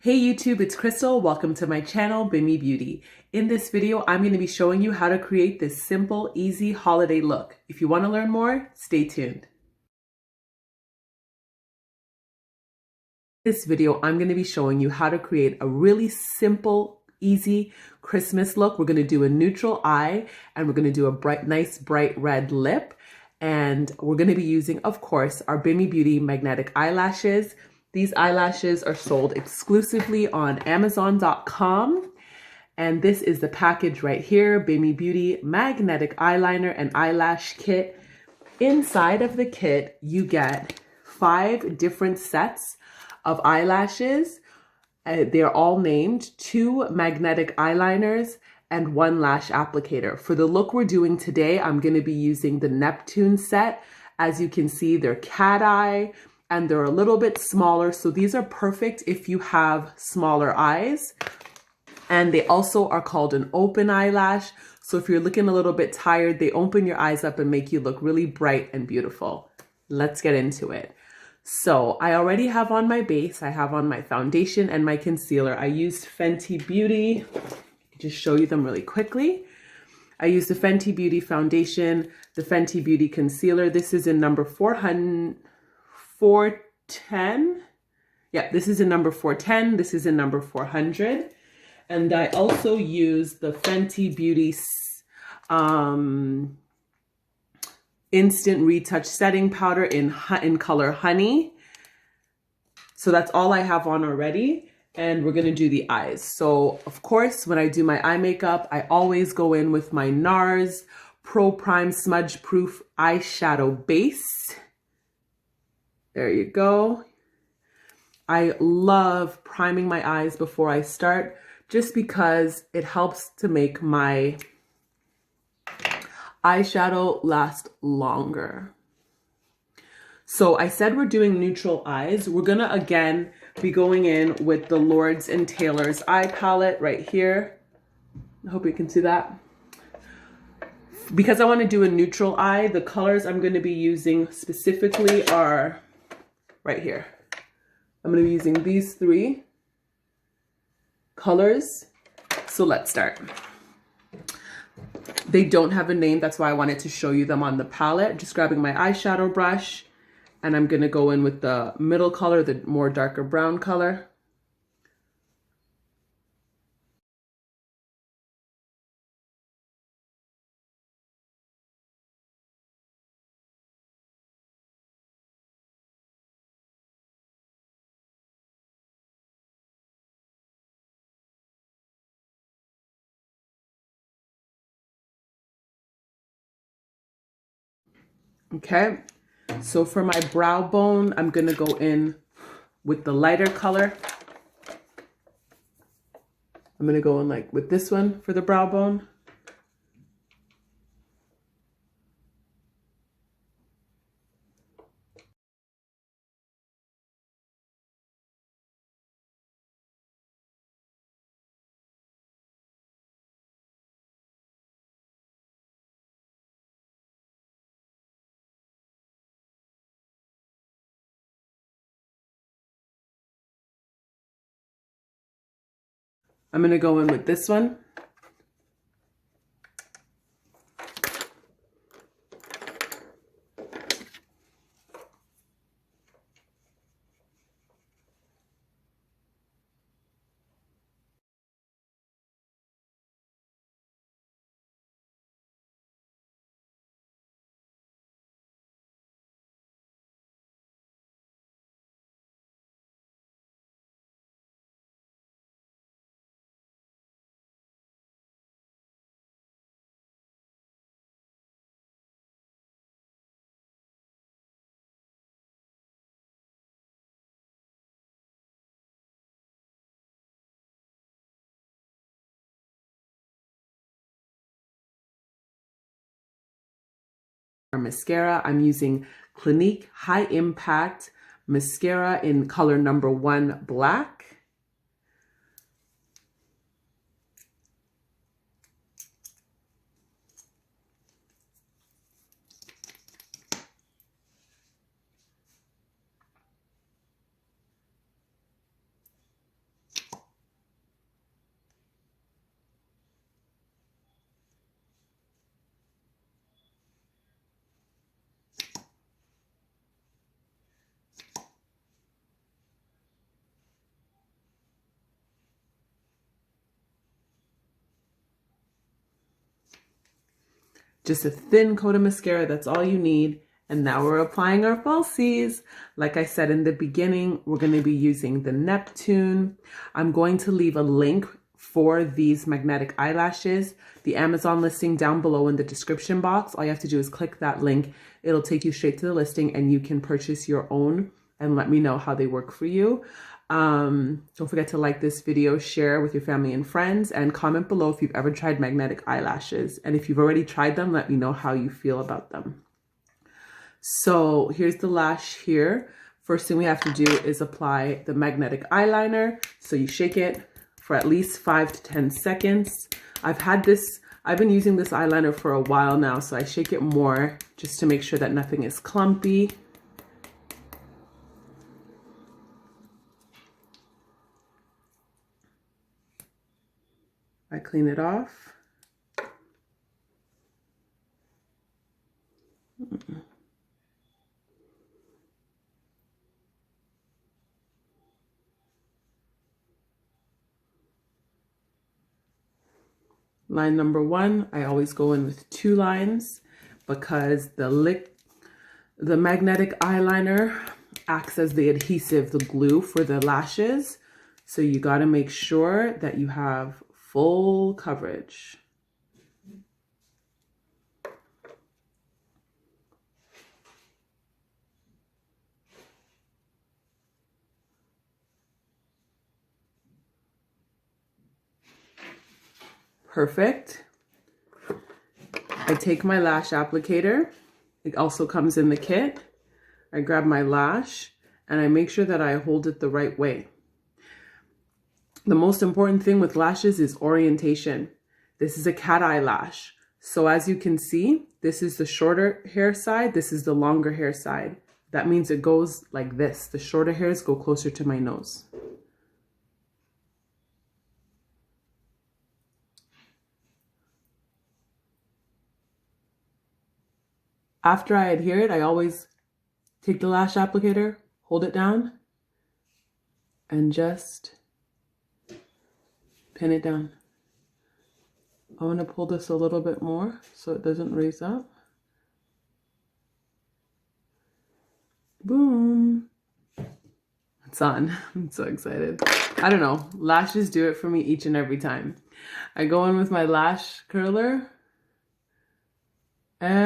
Hey YouTube, it's Krystal. Welcome to my channel, Bimmy Beauty. In this video, I'm going to be showing you how to create this simple, easy holiday look. If you want to learn more, stay tuned. In this video, I'm going to be showing you how to create a really simple, easy Christmas look. We're going to do a neutral eye and we're going to do a nice bright red lip. And we're going to be using, of course, our Bimmy Beauty Magnetic Eyelashes. These eyelashes are sold exclusively on Amazon.com. And this is the package right here, Bimmy Beauty Magnetic Eyeliner and Eyelash Kit. Inside of the kit, you get 5 different sets of eyelashes. They're all named 2 magnetic eyeliners and 1 lash applicator. For the look we're doing today, I'm going to be using the Neptune set. As you can see, they're cat eye and they're a little bit smaller. So these are perfect if you have smaller eyes. And they also are called an open eyelash. So if you're looking a little bit tired, they open your eyes up and make you look really bright and beautiful. Let's get into it. So I already have on my base. I have on my foundation and my concealer. I used Fenty Beauty. Just show you them really quickly. I used the Fenty Beauty foundation, the Fenty Beauty concealer. This is in number 410. Yeah, this is in number 410. This is in number 400. And I also use the Fenty Beauty Instant Retouch Setting Powder in color Honey. So that's all I have on already. And we're going to do the eyes. So, of course, when I do my eye makeup, I always go in with my NARS Pro Prime Smudge Proof Eyeshadow Base. There you go. I love priming my eyes before I start just because it helps to make my eyeshadow last longer. So I said we're doing neutral eyes. We're gonna again be going in with the Lords & Taylor's eye palette right here. I hope you can see that. Because I want to do a neutral eye, the colors I'm going to be using specifically are right here. I'm going to be using these 3 colors. So let's start. They don't have a name, that's why I wanted to show you them on the palette. Just grabbing my eyeshadow brush, and I'm going to go in with the middle color, the more darker brown color. Okay, so for my brow bone, I'm going to go in with the lighter color. I'm going to go in like with this one for the brow bone. I'm going to go in with this one. For mascara, I'm using Clinique High Impact Mascara in color number 1 Black. Just a thin coat of mascara, that's all you need. And now we're applying our falsies. Like I said in the beginning, we're going to be using the Neptune. I'm going to leave a link for these magnetic eyelashes, the Amazon listing down below in the description box. All you have to do is click that link. It'll take you straight to the listing and you can purchase your own and let me know how they work for you. Don't forget to like this video, share with your family and friends, and comment below if you've ever tried magnetic eyelashes. And if you've already tried them, let me know how you feel about them. So here's the lash here. First thing we have to do is apply the magnetic eyeliner. So you shake it for at least 5 to 10 seconds. I've been using this eyeliner for a while now, so I shake it more just to make sure that nothing is clumpy. I clean it off. Line number 1, I always go in with 2 lines because the magnetic eyeliner acts as the adhesive, the glue for the lashes. So you got to make sure that you have full coverage. Perfect. I take my lash applicator. It also comes in the kit. I grab my lash and I make sure that I hold it the right way. The most important thing with lashes is orientation. This is a cat eye lash. So as you can see, this is the shorter hair side. This is the longer hair side. That means it goes like this. The shorter hairs go closer to my nose. After I adhere it, I always take the lash applicator, hold it down, and just pin it down. I want to pull this a little bit more so it doesn't raise up. Boom. It's on. I'm so excited. I don't know. Lashes do it for me each and every time. I go in with my lash curler and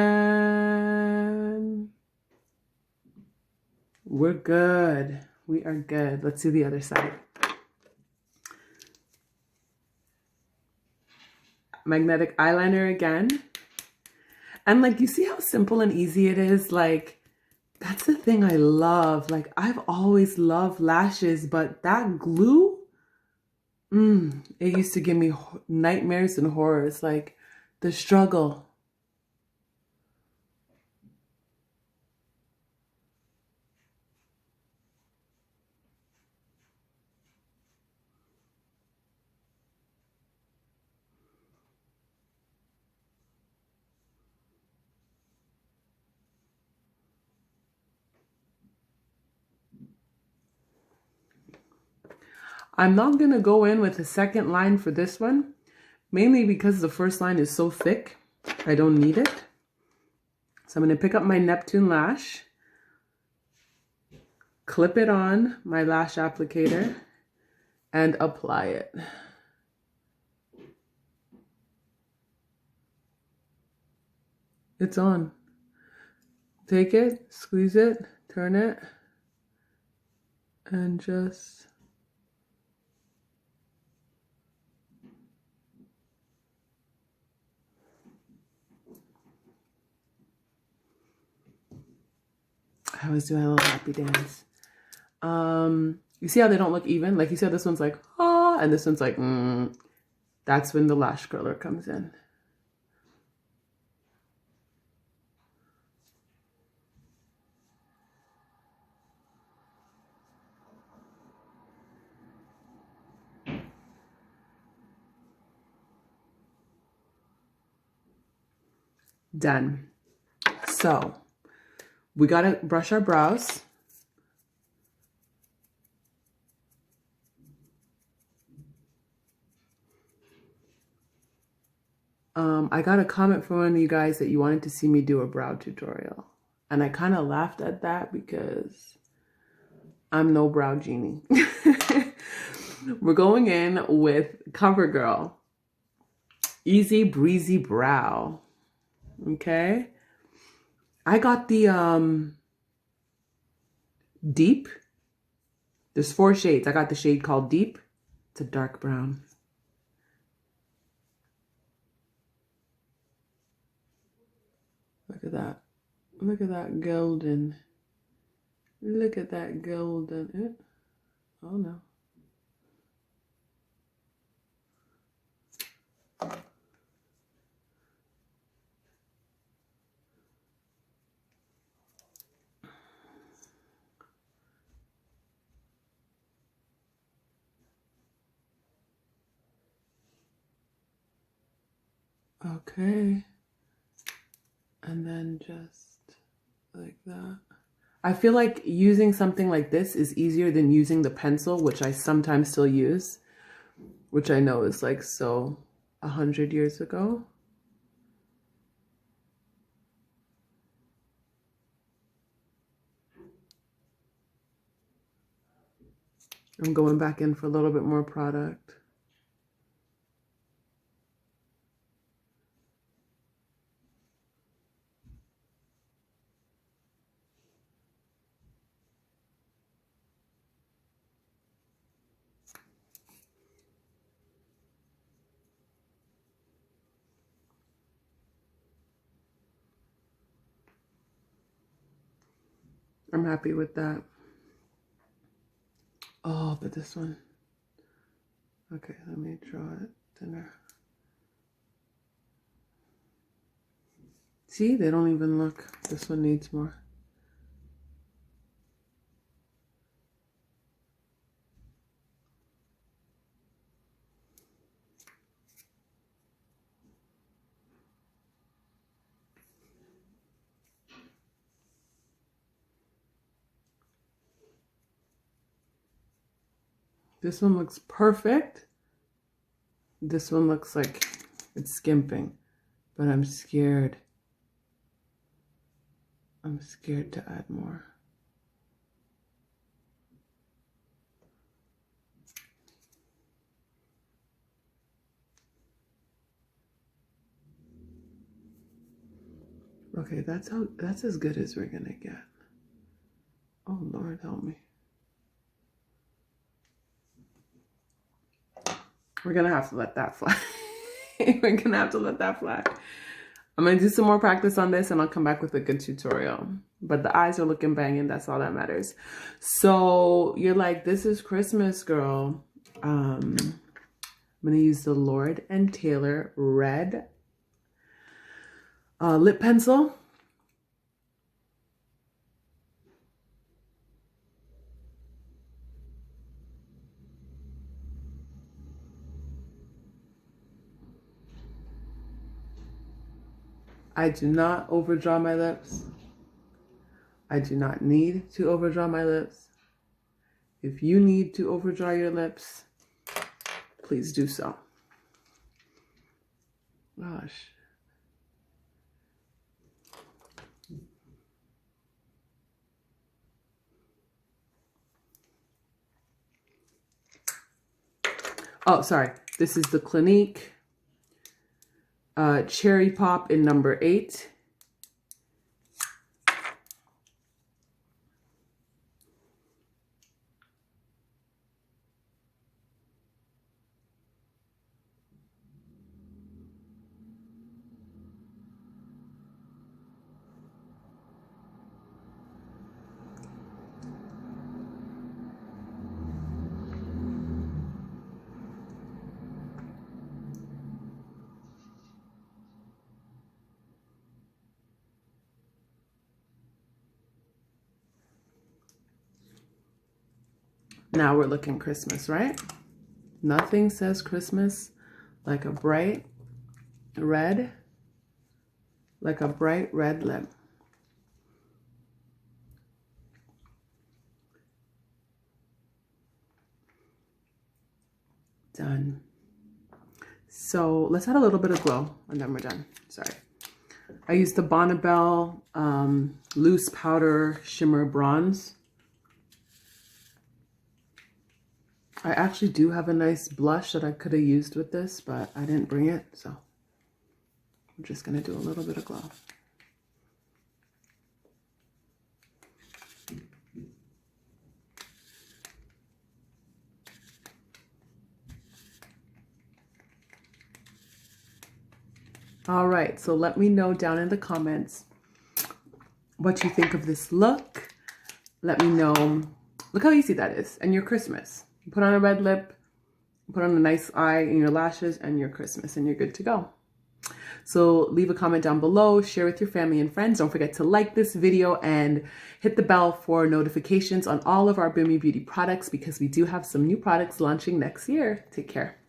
we're good. We are good. Let's do the other side. Magnetic eyeliner again. And like, you see how simple and easy it is? Like, that's the thing I love. Like, I've always loved lashes, but that glue, it used to give me nightmares and horrors. Like, the struggle. I'm not going to go in with a second line for this one, mainly because the first line is so thick. I don't need it. So I'm going to pick up my Neptune lash, clip it on my lash applicator, and apply it. It's on. Take it, squeeze it, turn it, and just... I always do my little happy dance. You see how they don't look even? Like, you see how this one's like, ah, and this one's like, That's when the lash curler comes in. Done. So we gotta brush our brows. I got a comment from one of you guys that you wanted to see me do a brow tutorial. And I kind of laughed at that because I'm no brow genie. We're going in with CoverGirl. Easy Breezy Brow. Okay. I got the Deep. There's 4 shades. I got the shade called Deep. It's a dark brown. Look at that. Look at that golden. Look at that golden. Oh no. Okay. And then just like that. I feel like using something like this is easier than using the pencil, which I sometimes still use, which I know is like so 100 years ago. I'm going back in for a little bit more product. I'm happy with that. Oh, but this one. Okay, let me draw it thinner. See, they don't even look. This one needs more. This one looks perfect. This one looks like it's skimping, but I'm scared. I'm scared to add more. Okay, that's as good as we're gonna get. Oh Lord, help me. We're gonna have to let that fly. We're gonna have to let that fly. I'm gonna do some more practice on this and I'll come back with a good tutorial. But the eyes are looking banging, that's all that matters. So you're like, this is Christmas, girl. I'm gonna use the Lord and Taylor red lip pencil. I do not overdraw my lips. I do not need to overdraw my lips. If you need to overdraw your lips, please do so. Gosh. Oh, sorry. This is the Clinique Cherry Pop in number 8. Now we're looking Christmas, right? Nothing says Christmas like a bright red lip. Done. So let's add a little bit of glow and then we're done. Sorry. I used the Bonnabelle Loose Powder Shimmer Bronze. I actually do have a nice blush that I could have used with this, but I didn't bring it, so I'm just going to do a little bit of glow. All right, so let me know down in the comments what you think of this look. Let me know. Look how easy that is. And your Christmas. You put on a red lip, put on a nice eye and your lashes and your Christmas, and you're good to go. So leave a comment down below, share with your family and friends. Don't forget to like this video and hit the bell for notifications on all of our Bimmy Beauty products because we do have some new products launching next year. Take care.